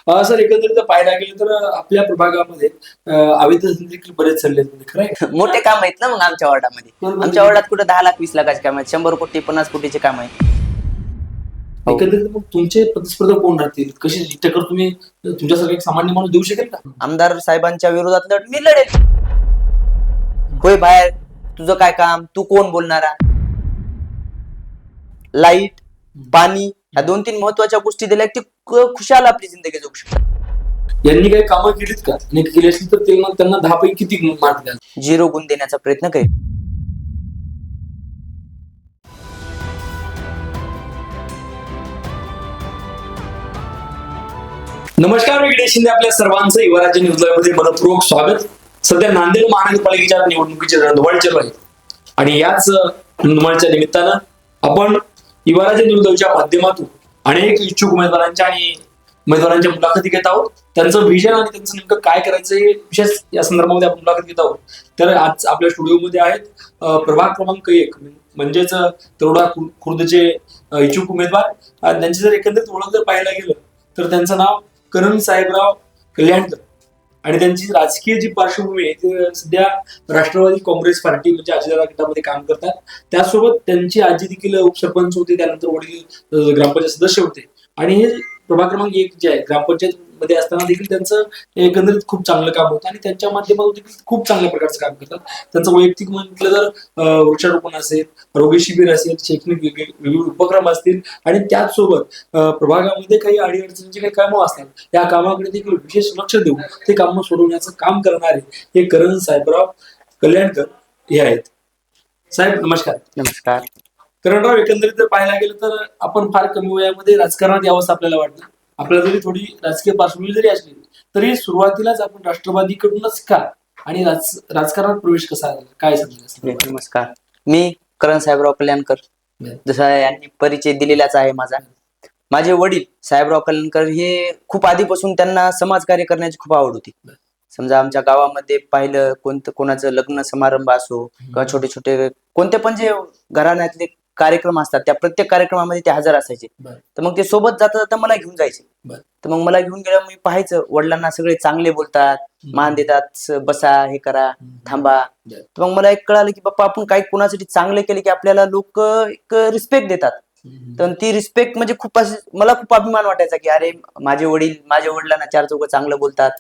Sir एकंदरीत पाहायला गेलं तर आपल्या प्रभागामध्ये अवैध धंदे देखील बरेच चालले आहेत. खरं आहे. मोठे काम आहेत ना मग आमच्या वॉर्डामध्ये. बरोबर. आमच्या वॉर्डात कुठे 10 लाख 20 लाखाचे काम आहेत, 100 कोटी 50 कोटीचे काम आहेत. हो. एकंदरीत मग तुमचे प्रतिस्पर्धा कोण राहतील? कशी टक्कर तुम्ही तुमच्यासारखा एक सामान्य माणूस देऊ शकेल का? आमदार साहेबांच्या विरोधात मी लढेल. होय बाहेर तुझं काय काम, तू कोण बोलणारा? लाईट, पाणी ह्या 2-3 महत्वाच्या गोष्टी दिल्या की खुशाल आपली जिंदगी जगू शकतात. यांनी काही कामं केलीत का? आणि केली असतील तर ते मग त्यांना 10 पैकी किती मार्क द्याल? 0 गुण देण्याचा प्रयत्न करेल. नमस्कार, मी गणेश शिंदे. आपल्या सर्वांचं युवराज्य न्यूज लाईव्ह मध्ये मनपूर्वक स्वागत. सध्या नांदेड महानगरपालिकेच्या निवडणुकीची रणधुमाळी चालू आहे आणि याच रणधुमाळीच्या निमित्तानं आपण युवराज्य न्यूज लाईव्हच्या माध्यमातून अनेक इच्छुक उमेदवारांच्या मुलाखती घेत आहोत. त्यांचं विजन आणि त्यांचं नेमकं काय करायचं हे विशेष या संदर्भामध्ये आपण मुलाखत घेत आहोत. तर आज आपल्या स्टुडिओमध्ये आहेत प्रभाग क्रमांक 1 म्हणजेच तरोडा खुर्दचे इच्छुक उमेदवार. त्यांची जर एकंदरीत ओळख जर पाहायला गेलं तर त्यांचं नाव करण साहेबराव कल्याणकर आणि त्यांची राजकीय जी पार्श्वभूमी आहे ते सध्या राष्ट्रवादी काँग्रेस पार्टी म्हणजे अजितदादा गटामध्ये काम करतात. त्यासोबत त्यांची आजी देखील उपसरपंच होते, त्यानंतर वडील ग्रामपंचायत सदस्य होते आणि हे प्रभाग क्रमांक 1 जे आहे ग्रामपंचायत मध्ये असताना देखील त्यांचं एकंदरीत खूप चांगलं काम होतं आणि त्यांच्या माध्यमातून देखील खूप चांगल्या प्रकारचं काम करतात. त्यांचं वैयक्तिक म्हटलं तर वृक्षारोपण असेल, आरोग्य शिबिर असेल, शैक्षणिक विविध उपक्रम असतील आणि त्याचसोबत प्रभागामध्ये काही अडीअडचणींची काही कामं असतात या कामाकडे देखील विशेष लक्ष देऊन ते कामं सोडवण्याचं काम करणारे हे करण साहेबराव कल्याणकर हे आहेत. साहेब नमस्कार. नमस्कार. करणराव, एकंदरीत जर पाहायला गेलं तर आपण फार कमी वयामध्ये राजकारणात यावंसं आपल्याला वाटतं. आपल्याला जरी थोडी राजकीय पार्श्वभूमी जरी असली तरी सुरुवातीलाच आपण राष्ट्रवादीकडूनच का आणि राजकारणात प्रवेश कसा झाला, काय समजा? नमस्कार, मी करण साहेबराव कल्याणकर. जसा यांनी परिचय दिलेलाच आहे माझा. माझे वडील साहेबराव कल्याणकर हे खूप आधीपासून त्यांना समाजकार्य करण्याची खूप आवड होती. समजा आमच्या गावामध्ये पाहिलं कोणाचं लग्न समारंभ असो किंवा छोटे छोटे कोणते पण जे घराण्यातले कार्यक्रम असतात त्या प्रत्येक कार्यक्रमामध्ये ते हजर असायचे. तर मग ते सोबत जाता जाता मला घेऊन जायचे. तर मग मला घेऊन गेल्यावर मी पाहायचं वडिलांना सगळे चांगले बोलतात, मान देतात, बसा, हे करा, थांबा. तर मग मला एक कळालं की बाप्पा आपण काही कोणासाठी चांगले केले की आपल्याला लोक एक रिस्पेक्ट देतात. तर ती रिस्पेक्ट म्हणजे मला खूप अभिमान वाटायचा की अरे माझ्या वडिलांना 4 चौघ चांगलं बोलतात.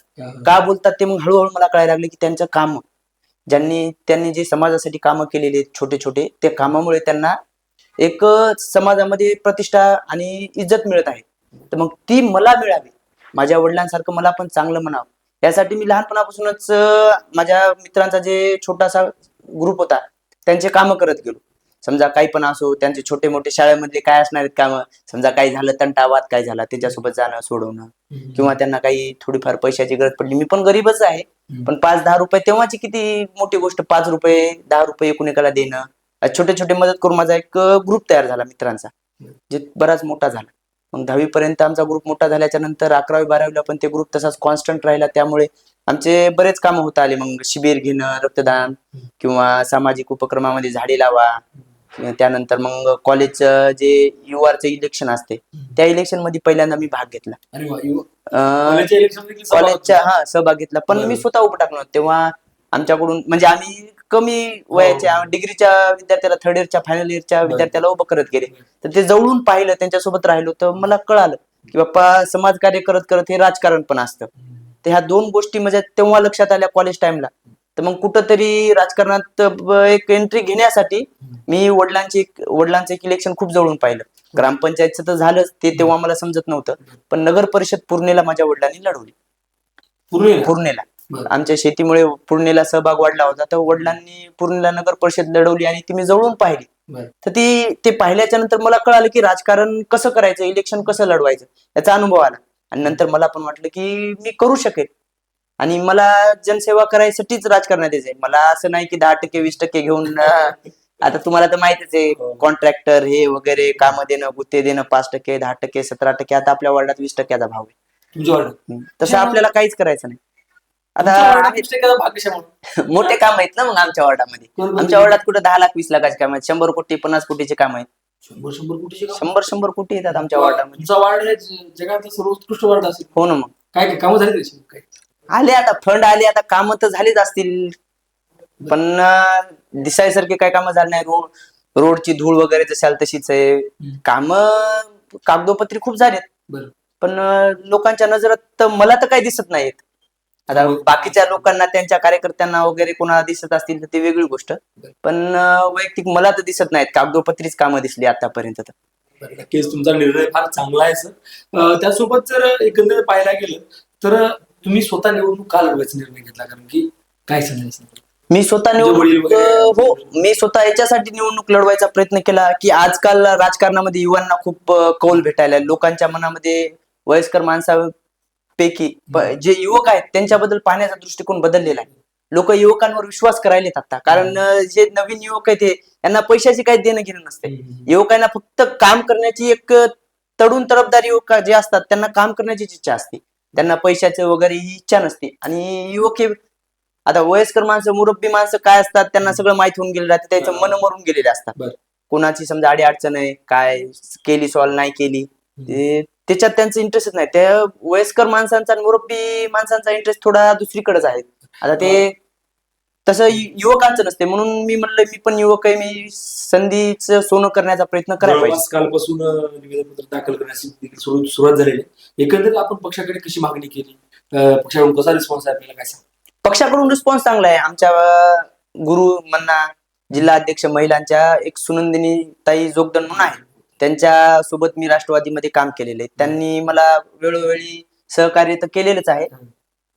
का बोलतात ते मग हळूहळू मला कळायला लागले की त्यांचं काम त्यांनी जे समाजासाठी कामं केलेली आहेत छोटे छोटे, त्या कामामुळे त्यांना एक समाजामध्ये प्रतिष्ठा आणि इज्जत मिळत आहे. तर मग ती मला मिळावी, माझ्या वडिलांसारखं मला पण चांगलं म्हणावं, यासाठी मी लहानपणापासूनच माझ्या मित्रांचा जे छोटासा ग्रुप होता त्यांचे कामं करत गेलो. समजा काही पण असो, त्यांचे छोटे मोठे शाळेमधले काय असणार आहेत कामं, समजा काही झालं तंटावाद काय झाला त्याच्यासोबत जाणं सोडवणं, किंवा त्यांना काही थोडीफार पैशाची गरज पडली, मी पण गरीबच आहे पण 5-10 रुपये तेव्हाची किती मोठी गोष्ट, 5 रुपये 10 रुपये एकूण एकाला देणं, छोटे छोटे मदत करून माझा एक ग्रुप तयार झाला मित्रांचा, जे बराच मोठा झाला. मग 10वी पर्यंत आमचा ग्रुप मोठा झाल्याच्या नंतर 11वी-12वीला पण ते ग्रुप तसाच कॉन्स्टंट राहिला. त्यामुळे आमचे बरेच कामं होत आले. मग शिबिर घेणं, रक्तदान किंवा सामाजिक उपक्रमामध्ये झाडे लावा. त्यानंतर मग कॉलेजचं जे युआरचं इलेक्शन असते त्या इलेक्शन मध्ये पहिल्यांदा मी भाग घेतला. कॉलेजच्या सहभाग घेतला, पण मी स्वतः उभं टाकलो. तेव्हा आमच्याकडून म्हणजे आम्ही कमी वयाच्या डिग्रीच्या विद्यार्थ्याला, 3rd इयरच्या फायनल इयरच्या विद्यार्थ्याला उभं करत गेले. तर ते जवळून पाहिलं, त्यांच्यासोबत राहिलो, तर मला कळालं की बाप्पा समाजकार्य करत करत हे राजकारण पण असतं. तर ह्या 2 गोष्टी म्हणजे तेव्हा लक्षात आल्या कॉलेज टाइमला. तर मग कुठंतरी राजकारणात एक एंट्री घेण्यासाठी मी वडिलांचं एक इलेक्शन खूप जवळून पाहिलं. ग्रामपंचायतचं तर झालंच, ते तेव्हा मला समजत नव्हतं, पण नगर परिषद पूर्णेला माझ्या वडिलांनी लढवली. पूर्णेला आमच्या शेतीमुळे पूर्णेला सहभाग वाढला होता, तर वडिलांनी पूर्णेला नगर परिषद लढवली आणि ती मी जवळून पाहिली. तर ते पाहिल्याच्या नंतर मला कळालं की राजकारण कसं करायचं, इलेक्शन कसं लढवायचं, याचा अनुभव आला. आणि नंतर मला पण वाटलं की मी करू शकेल आणि मला जनसेवा करायसाठीच राजकारणात यायचंय. मला असं नाही की 10% 20% घेऊन आता तुम्हाला तर माहितीच आहे कॉन्ट्रॅक्टर हे वगैरे कामं देणं, गुत्ते देणं, 5%, 10%, 17%, आता आपल्या वार्डात 20%चा भाव आहे. तसं आपल्याला काहीच करायचं नाही. आता मोठे काम आहेत ना मग आमच्या वॉर्डामध्ये. आमच्या वॉर्डात कुठे 10 लाख 20 लाखाचे काम आहेत, 100 कोटी 50 कोटीचे काम आहेत. 100 कोटी येतात आमच्या वॉर्डामध्ये. वार्ड हे जगातलं सर्वोत्कृष्ट वार्ड असेल. हो ना. मग काय काय कामं झाली त्याची काय? आले आता फंड आले, आता कामं तर झालीच असतील, पण दिसायसारखे काय कामं झाले नाही. रोडची धूळ वगैरे जशाल तशीच आहे. कामं कागदोपत्री खूप झालेत, बरं. पण लोकांच्या नजरात तर मला तर काही दिसत नाहीत. आता बाकीच्या लोकांना, त्यांच्या कार्यकर्त्यांना वगैरे कोणाला दिसत असतील तर ती वेगळी गोष्ट, पण वैयक्तिक मला तर दिसत नाहीत. कागदोपत्रीच कामं दिसली आतापर्यंत तर. बरं, नक्कीच तुमचा निर्णय फार चांगला आहे सर. त्यासोबत जर एकंदरीत पाहायला गेलं तर तुम्ही स्वतः निवडणूक का लढवायचा निर्णय घेतला, कारण की काय सांगायचं? मी स्वतः म्हणजे वडील निवडणूक वगैरे- हो, मी स्वतः याच्यासाठी निवडणूक लढवायचा प्रयत्न केला की आजकाल राजकारणामध्ये युवांना खूप कौल भेटायला आहे. लोकांच्या मनामध्ये वयस्कर माणसापैकी जे युवक आहेत त्यांच्याबद्दल पाहण्याचा दृष्टिकोन बदललेला आहे. लोक युवकांवर विश्वास करायलेत आता, कारण जे नवीन युवक आहेत यांना पैशाची काही देणं घेणं नसते. युवकांना फक्त काम करण्याची एक तडून तडफदार युवक जे असतात त्यांना काम करण्याची इच्छा असते, त्यांना पैशाचं वगैरे ही इच्छा नसते. आणि युवक हे आता वयस्कर माणसं, मुरब्बी माणसं काय असतात, त्यांना सगळं माहित होऊन गेलेलं राहते, त्याचं मन मरून गेलेले असतात. कोणाची समजा अडी अडचण आहे, काय केली सॉल्व नाही केली, त्याच्यात त्यांचं इंटरेस्टच नाही. त्या वयस्कर माणसांचा आणि मुरब्बी माणसांचा इंटरेस्ट थोडा दुसरीकडेच आहे. आता ते तसं युवकांचं नसते, म्हणून मी म्हणलं मी पण युवक आहे, मी संधीचं सोनं करण्याचा प्रयत्न करायला पाहिजे. जवळपास कालपासून निवेदनपत्र दाखल करण्याची देखील सुरुवात झालेली आहे. एकंदरीत आपण पक्षाकडे कशी मागणी केली, पक्षाकडून कसा रिस्पॉन्स आहे आपल्याला काय सांग? पक्षाकडून रिस्पॉन्स चांगला आहे. आमच्या गुरु मन्ना जिल्हा अध्यक्ष महिलांच्या एक सुनंदिनी ताई जोगदन म्हणून आहे, त्यांच्या सोबत मी राष्ट्रवादीमध्ये काम केलेलं आहे. त्यांनी मला वेळोवेळी सहकार्य तर केलेलंच आहे.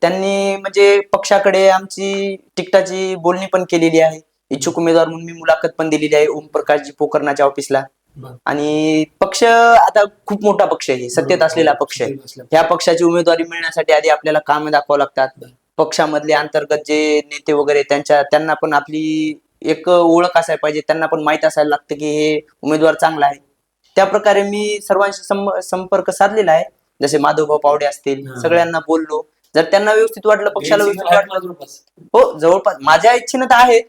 त्यांनी म्हणजे पक्षाकडे आमची तिकिटाची बोलणी पण केलेली आहे. इच्छुक उमेदवार म्हणून मी मुलाखत पण दिलेली आहे ओमप्रकाशजी पोकरणाच्या ऑफिसला. आणि पक्ष आता खूप मोठा पक्ष आहे, सत्तेत असलेला पक्ष आहे. ह्या पक्षाची उमेदवारी मिळण्यासाठी आधी आपल्याला काम दाखवावं लागतात. पक्षामधले अंतर्गत जे नेते वगैरे त्यांना पण आपली एक ओळख असायला पाहिजे, त्यांना पण माहित असायला लागतं की हे उमेदवार चांगला आहे. त्या प्रकारे मी सर्वांशी संपर्क साधलेला आहे. जसे माधवभाऊ पावडे असतील, सगळ्यांना बोललो. जर त्यांना व्यवस्थित वाटलं, पक्षाला व्यवस्थित वाटलं, हो जवळपास माझ्या इच्छेनं तर आहे,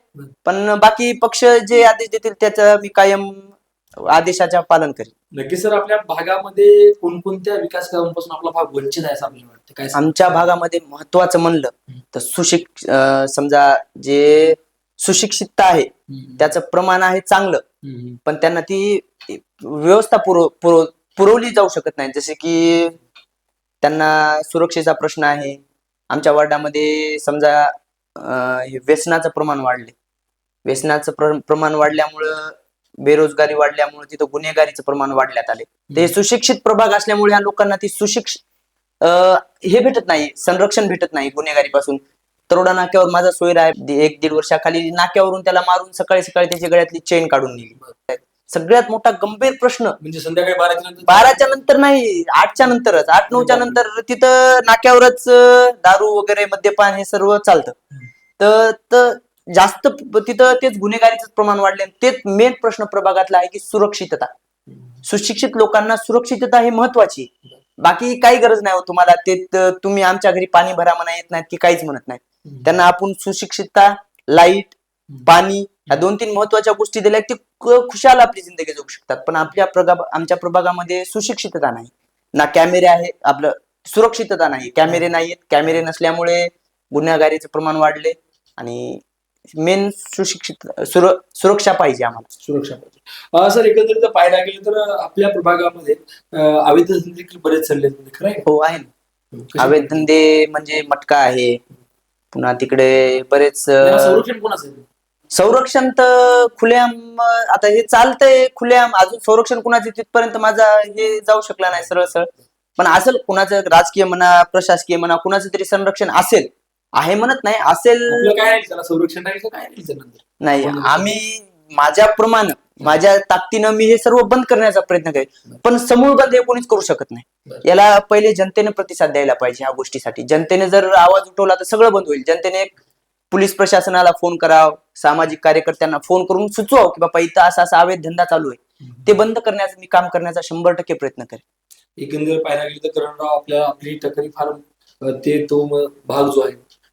पण बाकी पक्ष जे आदेश देतील त्याचं मी कायम आदेशाच्या पालन करेन. नक्कीच सर, आपल्या भागामध्ये कोणकोणत्या विकास कामांपासून आपला भाग वंचित आहे असं आपल्याला वाटतं? काय आमच्या भागामध्ये महत्वाचं म्हणलं तर समजा जे सुशिक्षितता आहे त्याचं प्रमाण आहे चांगलं, पण त्यांना ती व्यवस्था पुरवली जाऊ शकत नाही. जसे की त्यांना सुरक्षेचा प्रश्न आहे. आमच्या वार्डामध्ये समजा व्यसनाचं प्रमाण वाढले, व्यसनाचं प्रमाण वाढल्यामुळं, बेरोजगारी वाढल्यामुळे तिथं गुन्हेगारीचं प्रमाण वाढण्यात आले. ते सुशिक्षित प्रभाग असल्यामुळे ह्या लोकांना ती हे भेटत नाही, संरक्षण भेटत नाही गुन्हेगारीपासून. तरोडा नाक्यावर माझा सोयर आहे, 1-1.5 वर्षाखाली नाक्यावरून त्याला मारून सकाळी सकाळी त्याची गळ्यातली चेन काढून नेली. सगळ्यात मोठा गंभीर प्रश्न म्हणजे संध्याकाळी 12च्या नंतर नाही, 8च्या नंतरच, 8-9च्या नंतर तिथं नाक्यावरच दारू वगैरे मद्यपान हे सर्व चालतं. तर जास्त तिथं तेच गुन्हेगारीचं प्रमाण वाढले. तेच मेन प्रश्न प्रभागातला आहे की सुरक्षितता. सुशिक्षित लोकांना सुरक्षितता ही महत्वाची. बाकी काही गरज नाही हो तुम्हाला, ते तुम्ही आमच्या घरी पाणी भरा म्हणा येत नाहीत की काहीच म्हणत नाही. त्यांना आपण सुशिक्षितता, लाईट, पाणी या 2-3 महत्वाच्या गोष्टी दिल्या की खुशाल आपली जिंदगी जगू शकतात. पण आमच्या प्रभागामध्ये सुशिक्षितता नाही, ना कॅमेरे आहे, आपलं सुरक्षितता नाही, कॅमेरे नाहीत. कॅमेरे नसल्यामुळे गुन्हेगारीचं प्रमाण वाढले. आणि मेन सुरक्षा पाहिजे आम्हाला, सुरक्षा पाहिजे. सर, एकंदरीत पाहायला गेलं तर आपल्या प्रभागामध्ये अवैध धंदे देखील बरेच चालले, खरं आहे? हो आहे ना. अवैध धंदे म्हणजे मटका आहे, पुन्हा तिकडे बरेच संरक्षण कोणाचं आहे? संरक्षण तर खुलेआम आता हे चालतंय खुलेआम. अजून संरक्षण कुणाचे तिथपर्यंत माझा हे जाऊ शकला नाही सरळ. पण असेल कुणाचं, राजकीय म्हणा, प्रशासकीय म्हणा, कुणाचं तरी संरक्षण असेल, आहे म्हणत नाही, असेल. काय संरक्षण नाही, आम्ही माझ्याप्रमाणे माझ्या ताकदीनं मी हे सर्व बंद करण्याचा प्रयत्न करेन, पण समूळ बंद हे कोणीच करू शकत नाही. याला पहिले जनतेने प्रतिसाद द्यायला पाहिजे. ह्या गोष्टीसाठी जनतेने जर आवाज उठवला तर सगळं बंद होईल. जनतेने पोलीस प्रशासनाला फोन करावं, सामाजिक कार्यकर्त्यांना फोन करून सुचवावं की बाबा इथं असा अवैध धंदा चालू आहे, ते बंद करण्याचा मी काम करण्याचा 100% प्रयत्न करेन. एकंदर पाहायला गेलं तर करणराव आपली टक्करी फार तो भाग जो आहे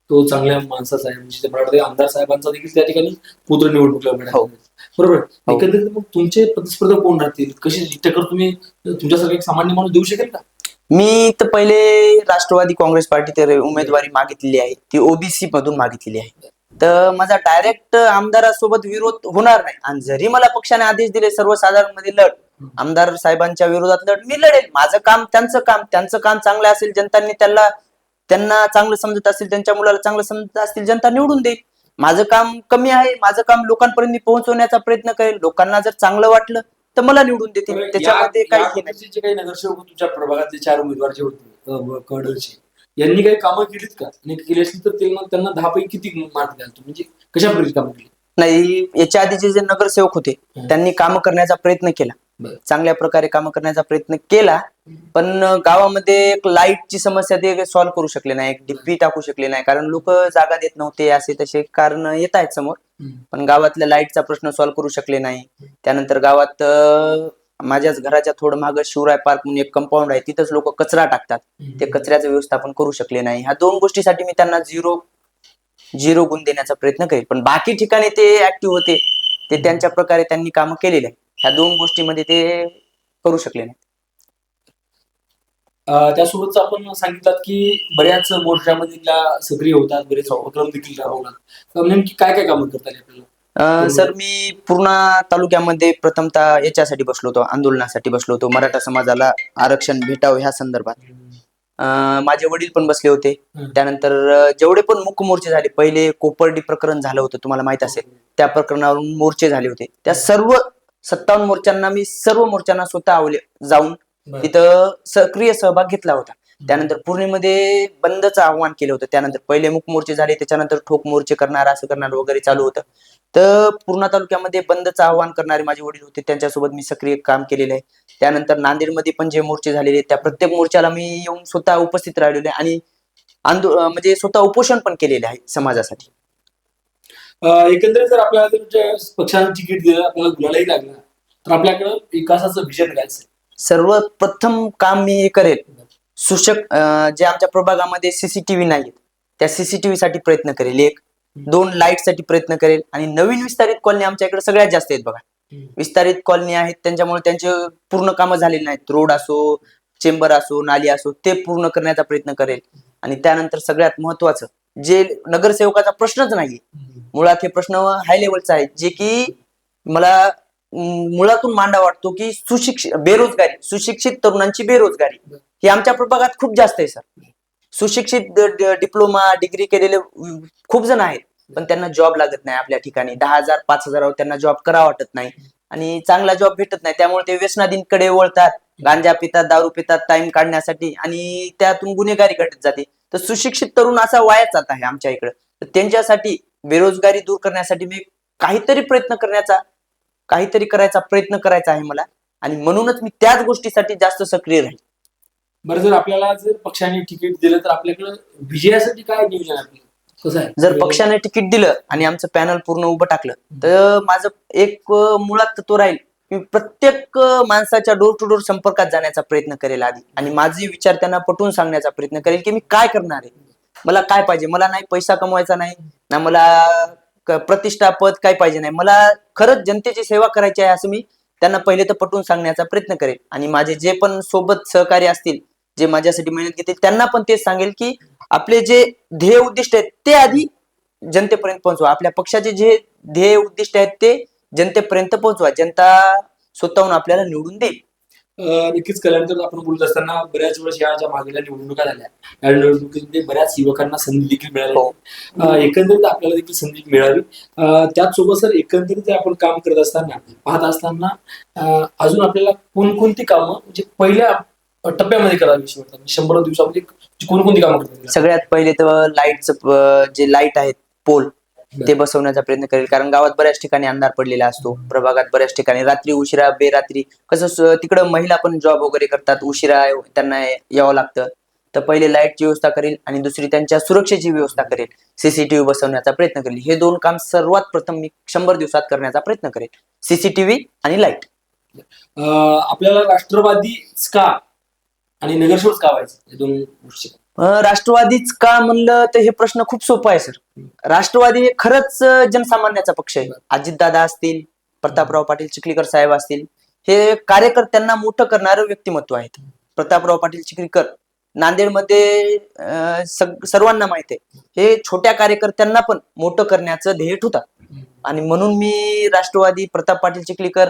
तो चांगल्या माणसाचा आहे. म्हणजे मला वाटतं आमदार साहेबांचा देखील त्या ठिकाणी पुत्र निवडणूक बरोबर. एकंदरीत मग तुमचे प्रतिस्पर्धा कोण राहतील, कशी टक्कर तुम्ही तुमच्यासारखा एक सामान्य माणूस देऊ शकेल का? मी तर पहिले राष्ट्रवादी काँग्रेस पार्टी तर उमेदवारी मागितलेली आहे, ती ओबीसी मधून मागितलेली आहे. तर माझा डायरेक्ट आमदारासोबत विरोध होणार नाही, आणि जरी मला पक्षाने आदेश दिले सर्वसाधारण मध्ये लढ, आमदार साहेबांच्या विरोधात लढ, मी लढेल. माझं काम त्यांचं काम चांगलं असेल, जनतांनी त्यांना चांगलं समजत असेल, त्यांच्या मुलाला चांगलं समजत असतील, जनता निवडून देईल. माझं काम कमी आहे, माझं काम लोकांपर्यंत मी पोहोचवण्याचा प्रयत्न करेल. लोकांना जर चांगलं वाटलं तर मला निवडून देतील, त्याच्यामध्ये काही हे नाही. जे काही नगरसेवक तुमच्या प्रभागातले 4 उमेदवार जे होते कडचे, यांनी काही कामं केलीत का? आणि केली असली तर त्यांना 10 पैकी किती मार्क द्याल तुम्ही? म्हणजे कशा प्रकारे कामं केली? नाही, याच्या आधीचे जे नगरसेवक होते त्यांनी काम करण्याचा प्रयत्न केला, चांगल्या प्रकारे काम करण्याचा प्रयत्न केला, पण गावामध्ये एक लाईटची समस्या ते सॉल्व्ह करू शकले नाही, एक डिप्पी टाकू शकले नाही, कारण लोक जागा देत नव्हते, असे तसे कारण येत आहेत समोर. पण गावातल्या लाईटचा प्रश्न सॉल्व्ह करू शकले नाही. त्यानंतर गावात माझ्याच घराच्या थोडं मागं शिवराय पार्क म्हणून एक कंपाऊंड आहे, तिथंच लोक कचरा टाकतात, ते कचऱ्याचं व्यवस्थापन करू शकले नाही. ह्या 2 गोष्टीसाठी मी त्यांना झिरो गुण देण्याचा प्रयत्न करेल. पण बाकी ठिकाणी ते ऍक्टिव्ह होते, ते त्यांच्या प्रकारे त्यांनी कामं केलेले आहे. ह्या 2 गोष्टीमध्ये ते करू शकले नाही. त्यासोबतच आपण सांगितलं की बऱ्याच मोर्चामध्ये सक्रिय होतात, बरेच उपक्रम देखील राबवतात. तर नेमकी काय काय कामं करतात आपल्याला? सर, मी पूर्णा तालुक्यामध्ये प्रथमतः याच्यासाठी बसलो होतो, आंदोलनासाठी बसलो होतो, मराठा समाजाला आरक्षण भेटावं ह्या संदर्भात. माझे वडील पण बसले होते. त्यानंतर जेवढे पण मुक मोर्चे झाले, पहिले कोपर्डी प्रकरण झालं होतं, तुम्हाला माहित असेल, त्या प्रकरणावरून मोर्चे झाले होते. त्या सर्व 57 मोर्चांना मी स्वतः जाऊन तिथं सक्रिय सहभाग घेतला होता. त्यानंतर पूर्णेमध्ये बंदचं आव्हान केलं होतं. त्यानंतर पहिले मुक मोर्चे झाले, त्याच्यानंतर ठोक मोर्चे करणार, असं करणार वगैरे चालू होतं. तर पूर्णा तालुक्यामध्ये बंदचं आव्हान करणारे माझे वडील होते, त्यांच्यासोबत मी सक्रिय काम केलेलं आहे. त्यानंतर नांदेडमध्ये पण जे मोर्चे झालेले, त्या प्रत्येक मोर्चाला मी येऊन स्वतः उपस्थित राहिलेलो आहे, आणि म्हणजे स्वतः उपोषण पण केलेले आहे समाजासाठी. एकंदरीत जर आपल्याला तुमच्या पक्षानं तिकीट दिलं, आपल्याला गुलालही लागला, तर आपल्याकडं विकासाचं विजन काय असेल? सर्वप्रथम काम मी हे करेल, जे आमच्या प्रभागामध्ये सीसीटीव्ही नाहीत, त्या सीसीटीव्ही साठी प्रयत्न करेल. 1-2 लाईट साठी प्रयत्न करेल. आणि नवीन विस्तारित कॉलनी आमच्या इकडे सगळ्यात जास्त आहेत बघा. विस्तारित कॉलनी आहेत, त्यांच्यामुळे त्यांचे पूर्ण कामं झालेली नाहीत. रोड असो, चेंबर असो, नाली असो, ते पूर्ण करण्याचा प्रयत्न करेल. आणि त्यानंतर सगळ्यात महत्वाचं, जे नगरसेवकाचा प्रश्नच नाही, मुळात हे प्रश्न हाय लेवलचा आहे, जे की मला मुळातून मांडा वाटतो, की सुशिक्षित तरुणांची बेरोजगारी ही आमच्या प्रभागात खूप जास्त आहे सर. सुशिक्षित डिप्लोमा डिग्री केलेले खूप जण आहेत, पण त्यांना जॉब लागत नाही आपल्या ठिकाणी. 10,000 5,000 त्यांना जॉब करा वाटत नाही, आणि चांगला जॉब भेटत नाही. त्यामुळे ते व्यसनाधींकडे वळतात, गांजा पितात, दारू पितात टाइम काढण्यासाठी, आणि त्यातून गुन्हेगारी घडत जाते. तर सुशिक्षित तरुण असा वायाच जात आहे आमच्या इकडे. तर त्यांच्यासाठी, बेरोजगारी दूर करण्यासाठी मी काहीतरी करायचा प्रयत्न करायचा आहे मला, आणि म्हणूनच मी त्याच गोष्टीसाठी जास्त सक्रिय राहील. बरं, जर आपल्याला पक्षाने तिकीट दिलं तर आपल्याकडे विजयासाठी काय नियोजन आहे आपलं? कसं आहे? जर पक्षाने तिकीट दिलं आणि आमचं पॅनल पूर्ण उभं टाकलं, तर माझं एक मुळात तत्व राहील की प्रत्येक माणसाच्या डोर टू डोर संपर्कात जाण्याचा प्रयत्न करेल आधी, आणि माझे विचार त्यांना पटवून सांगण्याचा प्रयत्न करेल की मी काय करणार आहे, मला काय पाहिजे. मला नाही पैसा कमवायचा नाही, ना मला प्रतिष्ठा पद काय पाहिजे नाही, मला खरंच जनतेची सेवा करायची आहे, असं मी त्यांना पहिले तर पटवून सांगण्याचा प्रयत्न करेल. आणि माझे जे पण सोबत सहकारी असतील, जे माझ्यासाठी मेहनत घेतील, त्यांना पण तेच सांगेल की आपले जे ध्येय उद्दिष्ट आहेत ते आधी जनतेपर्यंत पोहोचवा. आपल्या पक्षाचे जे ध्येय उद्दिष्ट आहेत ते जनतेपर्यंत पोहोचवा. जनता स्वतःहून आपल्याला निवडून देईल. नक्कीच. कल्याणकर, आपण बोलत असताना बऱ्याच वेळेस या ज्या मागेल्या निवडणुका झाल्या, या निवडणुकीमध्ये बऱ्याच युवकांना संधी देखील मिळाली. एकंदरीत आपल्याला देखील संधी मिळावी. त्याचसोबत सर, एकंदरीत आपण काम करत असताना, पाहत असताना, अजून आपल्याला कोणकोणती कामं म्हणजे पहिल्या टप्प्यामध्ये करावी अशी वाटतात? 100 दिवसामध्ये कोणकोणती कामं करतात? सगळ्यात पहिले तर लाईटचं, जे लाईट आहेत पोल, ते बसवण्याचा प्रयत्न करेल. कारण गावात बऱ्याच ठिकाणी अंधार पडलेला असतो, प्रभागात बऱ्याच ठिकाणी रात्री उशिरा बेरात्री कसं तिकडं महिला पण जॉब वगैरे करतात, उशिरा त्यांना यावं लागतं. तर पहिले लाईटची व्यवस्था करेल, आणि दुसरी त्यांच्या सुरक्षेची व्यवस्था करेल, सीसीटीव्ही बसवण्याचा प्रयत्न करेल. हे 2 काम सर्वात प्रथम मी 100 दिवसात करण्याचा प्रयत्न करेल, सीसीटीव्ही आणि लाईट. आपल्याला राष्ट्रवादीच का आणि नगरसेवक का व्हायचं, हे 2 गोष्टी? राष्ट्रवादीच का म्हणलं तर हे प्रश्न खूप सोपा आहे सर. राष्ट्रवादी हे खरंच जनसामान्याचा पक्ष आहे. अजितदादा असतील, प्रतापराव पाटील चिखलीकर साहेब असतील, हे कार्यकर्त्यांना मोठं करणारं व्यक्तिमत्व आहेत. प्रतापराव पाटील चिखलीकर नांदेडमध्ये सर्वांना माहित आहे, हे छोट्या कार्यकर्त्यांना पण मोठं करण्याचं ध्येय ठेवतात. आणि म्हणून मी राष्ट्रवादी प्रताप पाटील चिखलीकर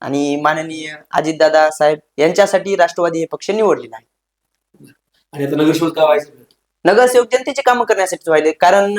आणि माननीय अजितदादा साहेब यांच्यासाठी राष्ट्रवादी हे पक्ष निवडलेला आहे. आणि आता नगरसेवक काय व्हायचं? नगरसेवक जनतेची कामं करण्यासाठी व्हायले, कारण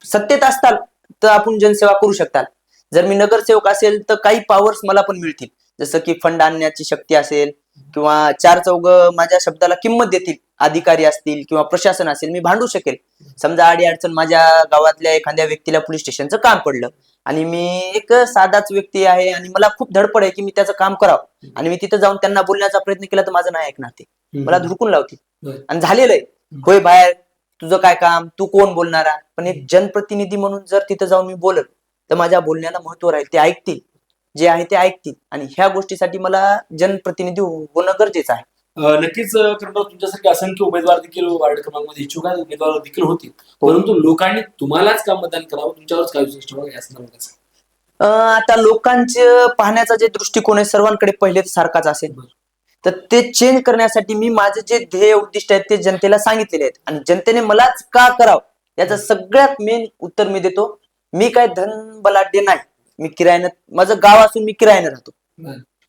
सत्तेत असताल तर आपण जनसेवा करू शकताल. जर मी नगरसेवक असेल तर काही पॉवर्स मला पण मिळतील, जसं की फंड आणण्याची शक्ती असेल किंवा चार चौघ माझ्या शब्दाला किंमत देतील, अधिकारी असतील किंवा प्रशासन असेल, मी भांडू शकेल. समजा आडी अडचण माझ्या गावातल्या एखाद्या व्यक्तीला पोलीस स्टेशनचं काम पडलं आणि मी एक साधाच व्यक्ती आहे आणि मला खूप धडपड आहे की मी त्याचं काम करावं, आणि मी तिथं जाऊन त्यांना बोलण्याचा प्रयत्न केला तर माझं नाही ऐकणार, ते मला धुडकून लावतील. आणि झालेलं आहे, होय बाहेर तुझं काय काम, तू कोण बोलणारा. पण एक जनप्रतिनिधी म्हणून जर तिथं जाऊन मी बोलत तर माझ्या बोलण्याला महत्व राहील, ते ऐकतील, जे आहे ते ऐकतील. आणि ह्या गोष्टीसाठी मला जनप्रतिनिधी होणं गरजेचं आहे. नक्कीच खरं तुमच्यासारखे असंख्य उमेदवार देखील वार्ड क्रमांकमध्ये इच्छुक आहेत, उमेदवार देखील होते, परंतु लोकांनी तुम्हालाच का मतदान करावं, तुमच्यावरच काय विशेष ठेवा या संदर्भात? आता लोकांचे पाहण्याचा जे दृष्टिकोन आहे सर्वांकडे पहिले सारखाच असेल, तर ते चेंज करण्यासाठी मी माझे जे ध्येय उद्दिष्ट आहेत ते जनतेला सांगितलेले आहेत. आणि जनतेने मलाच का करावं याचं सगळ्यात मेन उत्तर मी देतो. मी काय धन बलाढ्य नाही, मी किरायानं, माझं गाव असून मी किरायाने राहतो,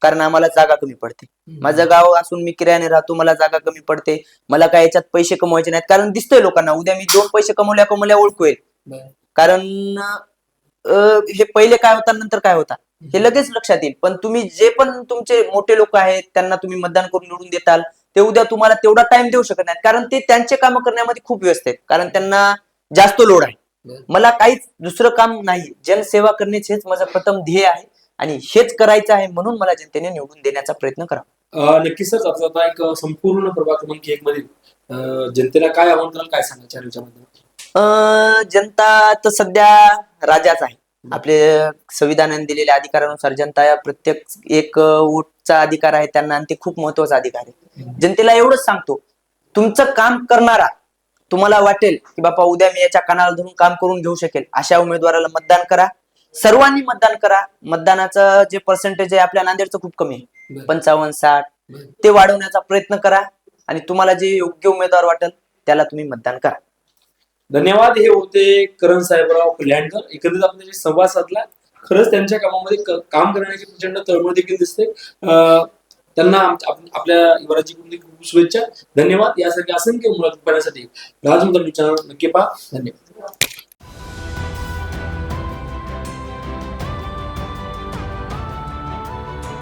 कारण आम्हाला जागा कमी पडते. माझं गाव असून मी किरायाने राहतो, मला जागा कमी पडते. मला काय याच्यात पैसे कमवायचे नाहीत, कारण दिसतंय लोकांना उद्या मी 2 पैसे कमवल्या ओळखू येईल. कारण हे पहिले काय होता नंतर काय होता हे लगेच लक्षात येईल. पण तुम्ही जे पण तुमचे मोठे लोक आहेत त्यांना तुम्ही मतदान करून निवडून देताल, ते उद्या तुम्हाला तेवढा टाइम देऊ शकत नाहीत, कारण ते त्यांचे काम करण्यामध्ये खूप व्यस्त आहेत, कारण त्यांना जास्त लोड आहे. मला काहीच दुसरं काम नाही, जनसेवा करण्याचे हेच माझं प्रथम ध्येय आहे आणि हेच करायचं आहे, म्हणून मला जनतेने निवडून देण्याचा प्रयत्न करावा. नक्कीच सर, आता एक संपूर्ण प्रभाग क्रमांक 1 मधील जनतेला काय आव्हान कराल, काय सांगा चॅनलच्या माध्यमातून? जनता तर सध्या राजाच आहे. आपले संविधानाने दिलेल्या अधिकारानुसार जनता या प्रत्येक एक वोटचा अधिकार आहे त्यांना, आणि ते खूप महत्वाचा अधिकार आहे. जनतेला एवढंच सांगतो, तुमचं काम करणारा तुम्हाला वाटेल की बापा उद्या मी याच्या कानाला धरून काम करून घेऊ शकेल, अशा उमेदवाराला मतदान करा. सर्वांनी मतदान करा. मतदानाचं जे पर्सेंटेज आहे आपल्या नांदेडचं खूप कमी आहे, 55-60, ते वाढवण्याचा प्रयत्न करा आणि तुम्हाला जे योग्य उमेदवार वाटेल त्याला तुम्ही मतदान करा. धन्यवाद. हे होते करण साहेबराव कल्याणकर. एकंदरीत आपण त्यांची संवाद साधला. खरंच त्यांच्या कामामध्ये काम करण्याची प्रचंड तळमळ देखील दिसते. त्यांना आपल्या युवराजीकडून खूप शुभेच्छा. धन्यवाद. यासारख्या असंख्य मुलाखत पाहण्यासाठी राजमुद्रा चॅनल नक्की पहा. धन्यवाद.